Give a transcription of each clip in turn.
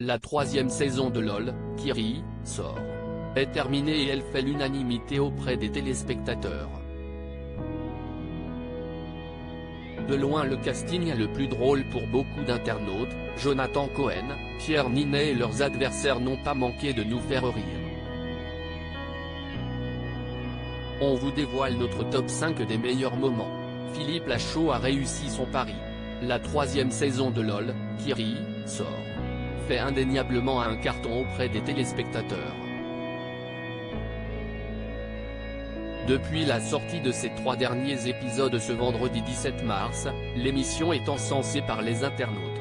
La troisième saison de LOL, Kiri, sort. Est terminée et elle fait l'unanimité auprès des téléspectateurs. De loin le casting le plus drôle pour beaucoup d'internautes, Jonathan Cohen, Pierre Ninet et leurs adversaires n'ont pas manqué de nous faire rire. On vous dévoile notre top 5 des meilleurs moments. Philippe Lachaud a réussi son pari. La troisième saison de LOL, Kiri, sort. Fait indéniablement un carton auprès des téléspectateurs. Depuis la sortie de ces 3 derniers épisodes ce vendredi 17 mars, l'émission est encensée par les internautes.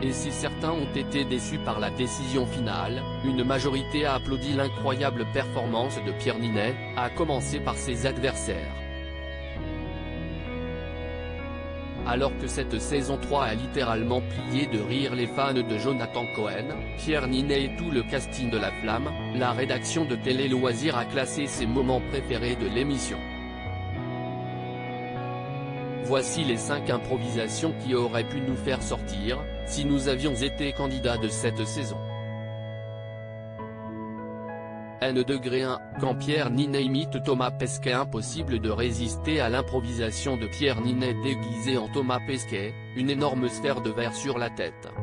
Et si certains ont été déçus par la décision finale, une majorité a applaudi l'incroyable performance de Pierre Ninet, à commencer par ses adversaires. Alors que cette saison 3 a littéralement plié de rire les fans de Jonathan Cohen, Pierre Ninet et tout le casting de La Flamme, la rédaction de Télé Loisirs a classé ses moments préférés de l'émission. Voici les 5 improvisations qui auraient pu nous faire sortir, si nous avions été candidats de cette saison. N-1, quand Pierre Ninet imite Thomas Pesquet. Impossible de résister à l'improvisation de Pierre Ninet déguisé en Thomas Pesquet, une énorme sphère de verre sur la tête.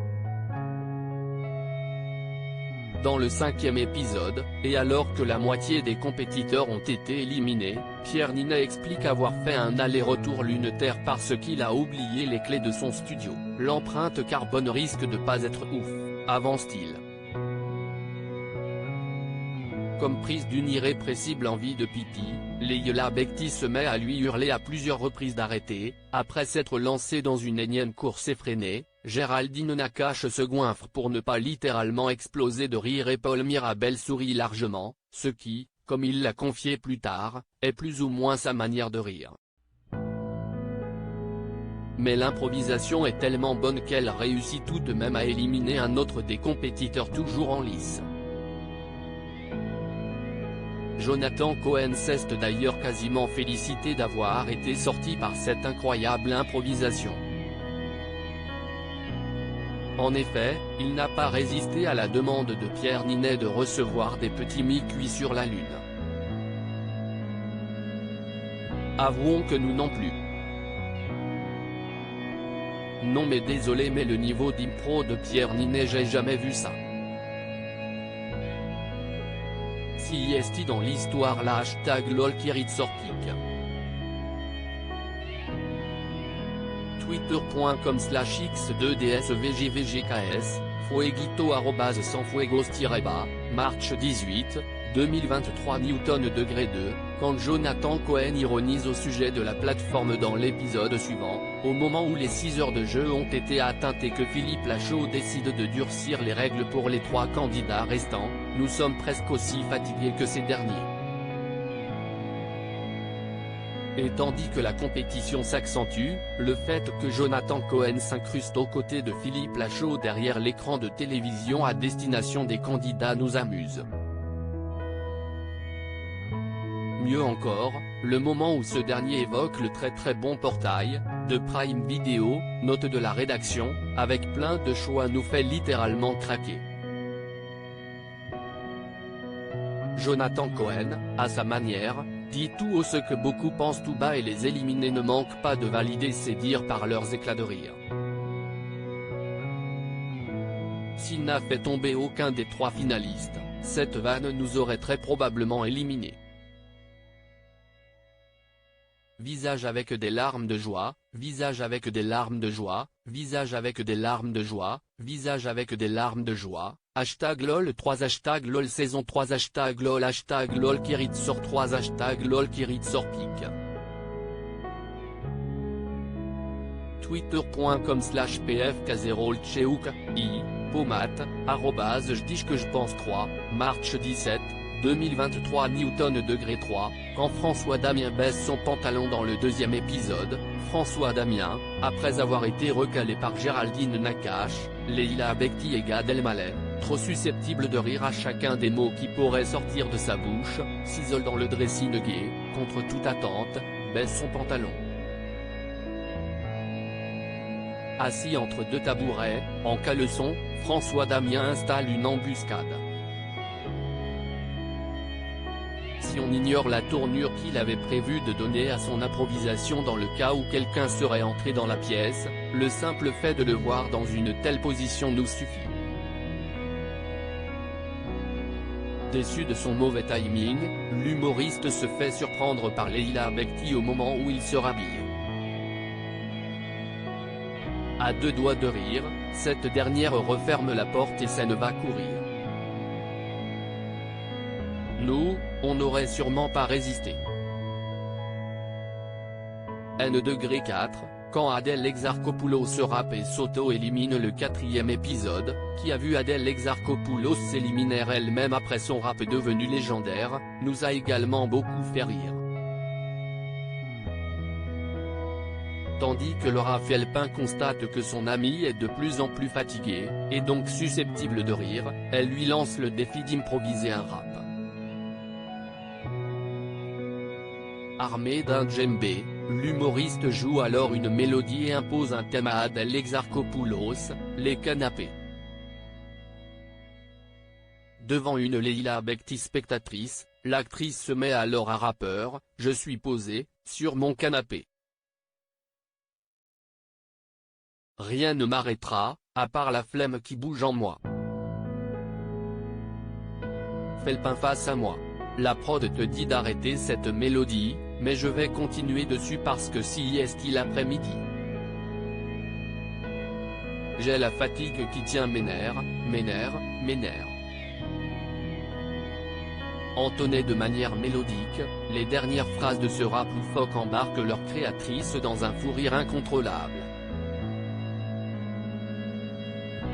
Dans le 5e épisode, et alors que la moitié des compétiteurs ont été éliminés, Pierre Ninet explique avoir fait un aller-retour Lune-Terre parce qu'il a oublié les clés de son studio. L'empreinte carbone risque de pas être ouf, avance-t-il. Comme prise d'une irrépressible envie de pipi, Leila Bekti se met à lui hurler à plusieurs reprises d'arrêter. Après s'être lancée dans une énième course effrénée, Géraldine Nakache se goinfre pour ne pas littéralement exploser de rire et Paul Mirabel sourit largement, ce qui, comme il l'a confié plus tard, est plus ou moins sa manière de rire. Mais l'improvisation est tellement bonne qu'elle réussit tout de même à éliminer un autre des compétiteurs toujours en lice. Jonathan Cohen s'est d'ailleurs quasiment félicité d'avoir été sorti par cette incroyable improvisation. En effet, il n'a pas résisté à la demande de Pierre Ninet de recevoir des petits mi-cuits sur la Lune. Avouons que nous non plus. Non mais désolé mais le niveau d'impro de Pierre Ninet j'ai jamais vu ça. Si est dans l'histoire la hashtag LOLKiritSorpic. Twitter.com/x2dsvgvgks, fueguito @sanfuegos-bas, March 18, 2023 Newton-2, quand Jonathan Cohen ironise au sujet de la plateforme dans l'épisode suivant, au moment où les 6 heures de jeu ont été atteintes et que Philippe Lachaud décide de durcir les règles pour les 3 candidats restants, nous sommes presque aussi fatigués que ces derniers. Et tandis que la compétition s'accentue, le fait que Jonathan Cohen s'incruste aux côtés de Philippe Lachaud derrière l'écran de télévision à destination des candidats nous amuse. Mieux encore, le moment où ce dernier évoque le très bon portail, de Prime Video, note de la rédaction, avec plein de choix nous fait littéralement craquer. Jonathan Cohen, à sa manière, dit tout haut ce que beaucoup pensent tout bas et les éliminés ne manquent pas de valider ses dires par leurs éclats de rire. S'il n'a fait tomber aucun des 3 finalistes, cette vanne nous aurait très probablement éliminés. Visage avec des larmes de joie, visage avec des larmes de joie, visage avec des larmes de joie, visage avec des larmes de joie, hashtag LOL 3 hashtag LOL saison 3 hashtag LOL hashtag LOL Kiritsort 3 hashtag LOL Kiritsorpic. Twitter.com/pfk0lcheuk, pomat, @j'disquejepense 3, March 17, 2023 Newton-3, quand François Damien baisse son pantalon dans le 2e épisode, François Damien, après avoir été recalé par Géraldine Nakache, Leila Bekti et Gad Elmaleh, trop susceptible de rire à chacun des mots qui pourraient sortir de sa bouche, s'isole dans le dressing gay, contre toute attente, baisse son pantalon. assis entre deux tabourets, en caleçon, François Damien installe une embuscade. Si on ignore la tournure qu'il avait prévu de donner à son improvisation dans le cas où quelqu'un serait entré dans la pièce, le simple fait de le voir dans une telle position nous suffit. Déçu de son mauvais timing, l'humoriste se fait surprendre par Leïla Bekti au moment où il se rhabille. À deux doigts de rire, cette dernière referme la porte et s'en va courir. Nous, on n'aurait sûrement pas résisté. N°4, quand Adèle Exarchopoulos se rappe et s'auto-élimine. Le 4e épisode, qui a vu Adèle Exarchopoulos s'éliminer elle-même après son rap devenu légendaire, nous a également beaucoup fait rire. Tandis que Laura Felpin constate que son ami est de plus en plus fatigué, et donc susceptible de rire, elle lui lance le défi d'improviser un rap. Armé d'un djembé, l'humoriste joue alors une mélodie et impose un thème à Adèle Exarchopoulos, les canapés. Devant une Leïla Bekti spectatrice, l'actrice se met alors à rappeur, « Je suis posé, sur mon canapé. Rien ne m'arrêtera, à part la flemme qui bouge en moi. Felpin face à moi. La prod te dit d'arrêter cette mélodie, mais je vais continuer dessus parce que si est l'après-midi. J'ai la fatigue qui tient mes nerfs, mes nerfs, mes nerfs. » Entonnés de manière mélodique, les dernières phrases de ce rap loufoque embarquent leur créatrice dans un fou rire incontrôlable.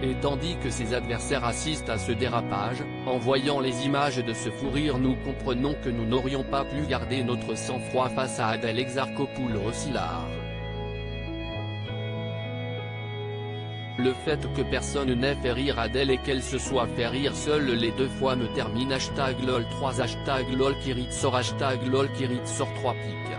Et tandis que ses adversaires assistent à ce dérapage, en voyant les images de ce fou rire nous comprenons que nous n'aurions pas pu garder notre sang-froid face à Adèle Exarchopoulos hilar. Le fait que personne n'ait fait rire Adèle et qu'elle se soit fait rire seule les deux fois me termine. #lol 3 #lol Kirit sort #lol Kirit sort 3 pics.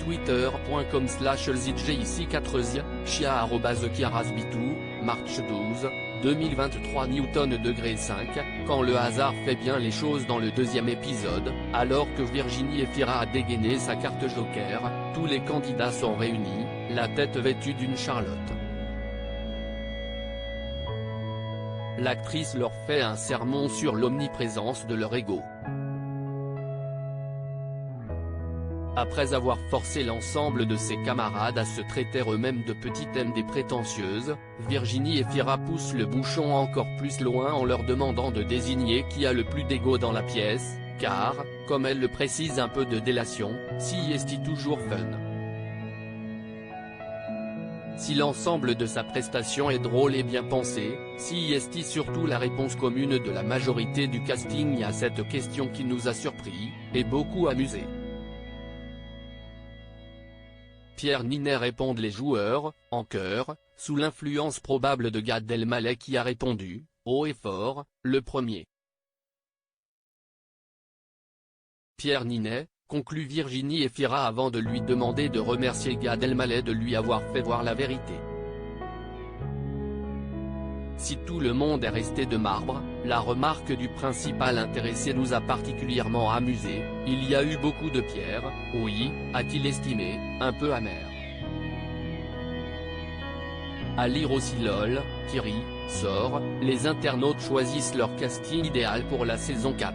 Twitter.com/ZJIC4 Chia @Kiarasbitou, March 12, 2023 N°5, quand le hasard fait bien les choses dans le 2e épisode, alors que Virginie Efira a dégainé sa carte joker, tous les candidats sont réunis, la tête vêtue d'une Charlotte. L'actrice leur fait un sermon sur l'omniprésence de leur ego. Après avoir forcé l'ensemble de ses camarades à se traiter eux-mêmes de petites MD prétentieuses, Virginie Efira pousse le bouchon encore plus loin en leur demandant de désigner qui a le plus d'ego dans la pièce, car, comme elle le précise un peu de délation, si est toujours fun. Si l'ensemble de sa prestation est drôle et bien pensé, si est surtout la réponse commune de la majorité du casting à cette question qui nous a surpris, et beaucoup amusé. Pierre Ninet répondent les joueurs, en chœur, sous l'influence probable de Gad Elmaleh qui a répondu, haut et fort, le premier. Pierre Ninet, conclut Virginie Efira avant de lui demander de remercier Gad Elmaleh de lui avoir fait voir la vérité. Si tout le monde est resté de marbre, la remarque du principal intéressé nous a particulièrement amusé, il y a eu beaucoup de pierres, oui, a-t-il estimé, un peu amer. À lire aussi lol, Thierry, sort, les internautes choisissent leur casting idéal pour la saison 4.